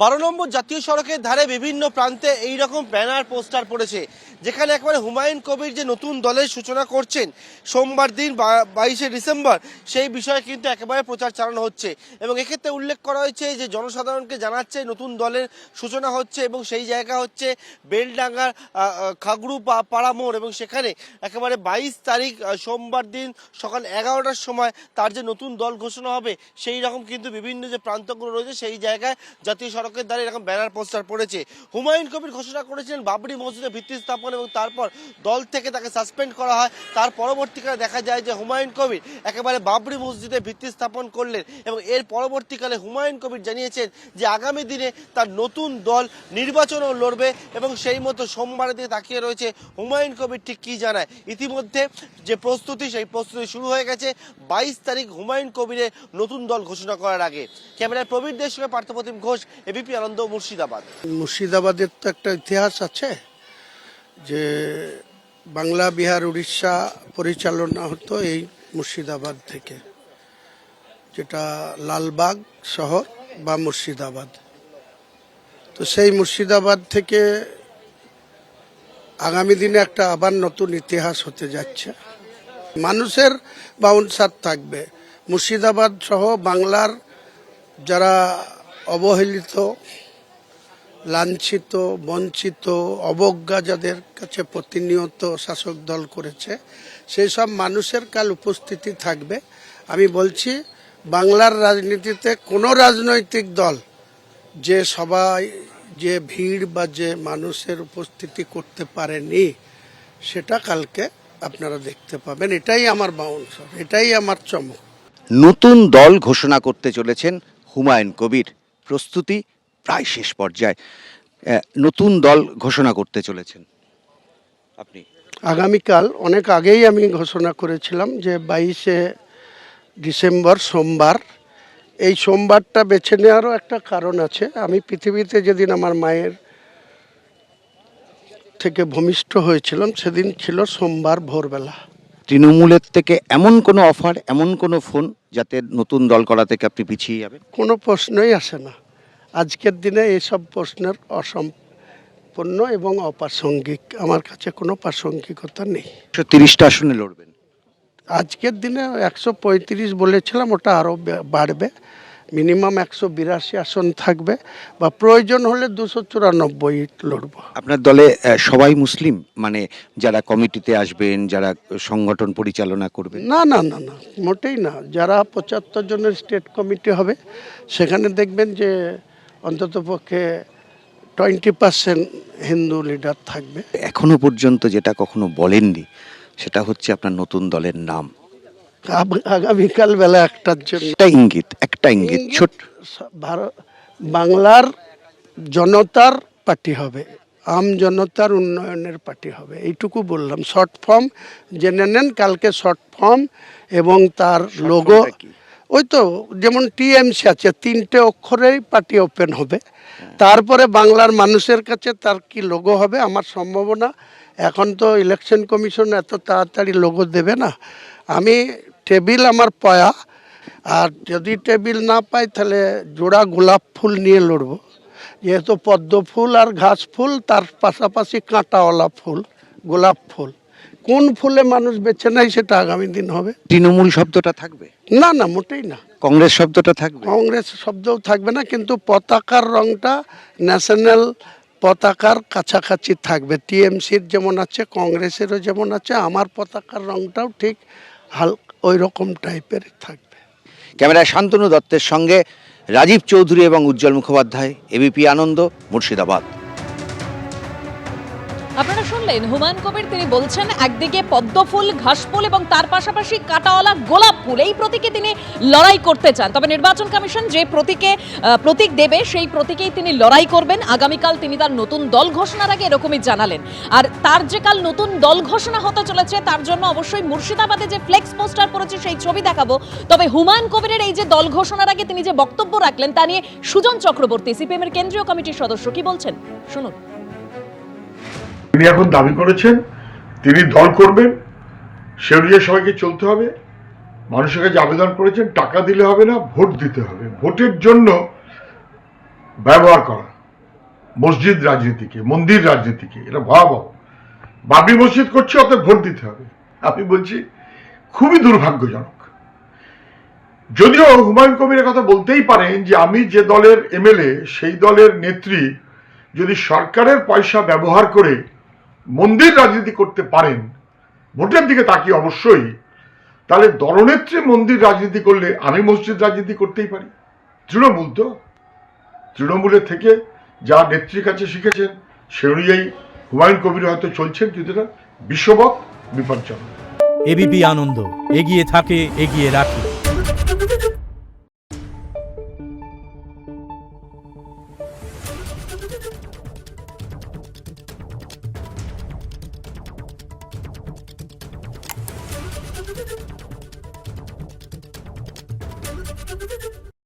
12 নম্বর জাতীয় সড়কের ধারে বিভিন্ন প্রান্তে এই রকম ব্যানার পোস্টার পড়েছে, যেখানে একেবারে হুমায়ুন কবির যে নতুন দলের সূচনা করছেন সোমবার দিন 22শে ডিসেম্বর, সেই বিষয়ে কিন্তু একেবারে প্রচার চালানো হচ্ছে। এবং এক্ষেত্রে উল্লেখ করা হয়েছে যে জনসাধারণকে জানাচ্ছে নতুন দলের সূচনা হচ্ছে এবং সেই জায়গা হচ্ছে বেলডাঙ্গার খাগড়ু পাড়া মোড়। এবং সেখানে একেবারে 22 তারিখ সোমবার দিন সকাল 11টার সময় তার যে নতুন দল ঘোষণা হবে, সেই রকম কিন্তু বিভিন্ন যে প্রান্তগুলো রয়েছে সেই জায়গায় জাতীয় সড়কের ধারে এরকম ব্যানার পোস্টার পড়েছে। হুমায়ুন কবির ঘোষণা করেছিলেন বাবরি মসজিদে ভিত্তি স্থাপন এবং তারপর দল থেকে তাকে সাসপেন্ড করা হয়। তার পরবর্তীকালে দেখা যায় যে হুমায়ুন কবির একেবারে বাবরি মসজিদে ভিত্তি স্থাপন করলেন এবং এর পরবর্তীকালে হুমায়ুন কবির জানিয়েছেন যে আগামী দিনে তার নতুন দল নির্বাচনও লড়বে এবং সেই মতো সোমবারের দিকে তাকিয়ে রয়েছে হুমায়ুন কবির ঠিক কী জানায়। ইতিমধ্যে যে প্রস্তুতি, সেই প্রস্তুতি শুরু হয়ে গেছে 22 তারিখ হুমায়ুন কবিরের নতুন দল ঘোষণা করার আগে। ক্যামেরায় প্রবীরদের সঙ্গে পার্থপ্রতিম ঘোষ, এবিপি আনন্দ, মুর্শিদাবাদ। মুর্শিদাবাদের তো একটা ইতিহাস আছে যে বাংলা, বিহার, উড়িষ্যা পরিচালনা হতো এই মুর্শিদাবাদ থেকে, যেটা লালবাগ শহর বা মুর্শিদাবাদ। তো সেই মুর্শিদাবাদ থেকে আগামী দিনে একটা আবার নতুন ইতিহাস হতে যাচ্ছে। মানুষের বাউন্সার থাকবে। মুর্শিদাবাদ সহ বাংলার যারা অবহেলিত, লাঞ্ছিত, বঞ্চিত, অবজ্ঞা যাদের কাছে প্রতিনিয়ত শাসক দল করেছে, সেই সব মানুষের কাল উপস্থিতি থাকবে। আমি বলছি, বাংলার রাজনীতিতে কোনো রাজনৈতিক দল যে সবাই যে ভিড় বা যে মানুষের উপস্থিতি করতে পারেনি, সেটা কালকে আপনারা দেখতে পাবেন। এটাই আমার বাউন্সার, এটাই আমার চমক। নতুন দল ঘোষণা করতে চলেছেন হুমায়ুন কবির, প্রস্তুতি প্রায় শেষ পর্যায়ে। নতুন দল ঘোষণা করতে চলেছেন আপনি? আগামীকাল, অনেক আগেই আমি ঘোষণা করেছিলাম যে 22শে ডিসেম্বর সোমবার। এই সোমবারটা বেছে নেওয়ারও একটা কারণ আছে। আমি পৃথিবীতে যেদিন আমার মায়ের থেকে ভূমিষ্ঠ হয়েছিলাম, সেদিন ছিল সোমবার ভোরবেলা। তৃণমূলের থেকে এমন কোনো অফার, এমন কোনো ফোন যাতে নতুন দল করা থেকে আপনি পিছিয়ে যাবেন? কোনো প্রশ্নই আসে না। আজকের দিনে এইসব প্রশ্নের অসম্পূর্ণ এবং অপ্রাসঙ্গিক। আমার কাছে কোনো প্রাসঙ্গিকতা নেই। 130টা আসনে লড়বেন আজকের দিনে 135 বলেছিলাম, ওটা আরও বাড়বে। মিনিমাম 182 আসন থাকবে, বা প্রয়োজন হলে 294 লড়ব। আপনার দলে সবাই মুসলিম, মানে যারা কমিটিতে আসবেন, যারা সংগঠন পরিচালনা করবেন? না না না না, মোটেই না। যারা 75 জনের স্টেট কমিটি হবে, সেখানে দেখবেন যে অন্ততপক্ষে 20% হিন্দু লিডার থাকবে। এখনো পর্যন্ত যেটা কখনো বলেননি, সেটা হচ্ছে আপনার নতুন দলের নাম। আগামীকাল বেলা 1টার জন্য একটা ইঙ্গিত ছোট। বাংলার জনতার পার্টি হবে, আম জনতার উন্নয়নের পার্টি হবে, এইটুকু বললাম। শর্ট ফর্ম জেনে নেন কালকে। শর্ট ফর্ম এবং তার লোগো, ওই তো যেমন টিএমসি আছে, 3টে অক্ষরেই পার্টি ওপেন হবে। তারপরে বাংলার মানুষের কাছে তার কি লোগো হবে, আমার সম্ভাবনা এখন তো ইলেকশন কমিশন এত তাড়াতাড়ি লোগো দেবে না। আমি টেবিল আমার পয়া, আর যদি টেবিল না পাই তাহলে জোড়া গোলাপ ফুল নিয়ে লড়বো। যেহেতু পদ্ম ফুল আর ঘাস ফুল, তার পাশাপাশি কাঁটাওয়ালা ফুল, গোলাপ ফুল। কোন ফুলে মানুষ বেছে নেয় সেটা আগামী দিন হবে। তৃণমূল শব্দটা থাকবে না না, মোটেই না। কংগ্রেস শব্দটা থাকবে? কংগ্রেস শব্দও থাকবে না, কিন্তু পতাকার রংটা ন্যাশনাল পতাকার কাছাকাছি থাকবে। টিএমসির যেমন আছে, কংগ্রেসেরও যেমন আছে, আমার পতাকার রংটাও ঠিক ওই রকম টাইপের থাকবে। ক্যামেরায় শান্তনু দত্তের সঙ্গে রাজীব চৌধুরী এবং উজ্জ্বল মুখোপাধ্যায়, এবিপি আনন্দ, মুর্শিদাবাদ। আপনারা শুনলেন হুমায়ুন কবির, তিনি বলছেন একদিকে পদ্মফুল, ঘাসফুল এবং তার পাশাপাশি কাঁটাওয়ালা গোলাপ ফুল, এই প্রতীকে তিনি লড়াই করতে চান। তবে নির্বাচন কমিশন যে প্রতীক দেবে, সেই প্রতীকেই তিনি লড়াই করবেন। আগামীকাল তিনি তার নতুন দল ঘোষণার আগে এরকমই জানালেন। আর তার যে কাল নতুন দল ঘোষণা হতে চলেছে, তার জন্য অবশ্যই মুর্শিদাবাদে যে ফ্লেক্স পোস্টার পড়েছে সেই ছবি দেখাবো। তবে হুমায়ুন কবিরের এই যে দল ঘোষণার আগে তিনি যে বক্তব্য রাখলেন, তা নিয়ে সুজন চক্রবর্তী, সিপিএম এর কেন্দ্রীয় কমিটির সদস্য, কি বলছেন শুনুন। তিনি এখন দাবি করেছেন তিনি দল করবেন, সে অনুযায়ী সবাইকে চলতে হবে। মানুষের কাছে আবেদন করেছেন টাকা দিলে হবে না, ভোট দিতে হবে। ভোটের জন্য ব্যবহার করা মসজিদ রাজনীতিকে, মন্দির রাজনীতিকে, এটা ভয়াবহ। বাবরি মসজিদ করছে, অতএব ভোট দিতে হবে। আমি বলছি খুবই দুর্ভাগ্যজনক। যদিও হুমায়ুন কবিরের কথা বলতেই পারেন যে আমি যে দলের এমএলএ সেই দলের নেত্রী যদি সরকারের পয়সা ব্যবহার করে মন্দির রাজনীতি করতে পারেন, ভোটের দিকে তাকিয়ে অবশ্যই, তাহলে দলনেত্রী মন্দির রাজনীতি করলে আমি মসজিদ রাজনীতি করতেই পারি। তৃণমূল তো, তৃণমূলের থেকে যা নেত্রীর কাছে শিখেছেন সে অনুযায়ী হুমায়ুন কবির হয়তো চলছেন, কিন্তু এটা বিশ্ববৎ বিপজ্জনক। এবিপি আনন্দ এগিয়ে থাকে, এগিয়ে রাখে।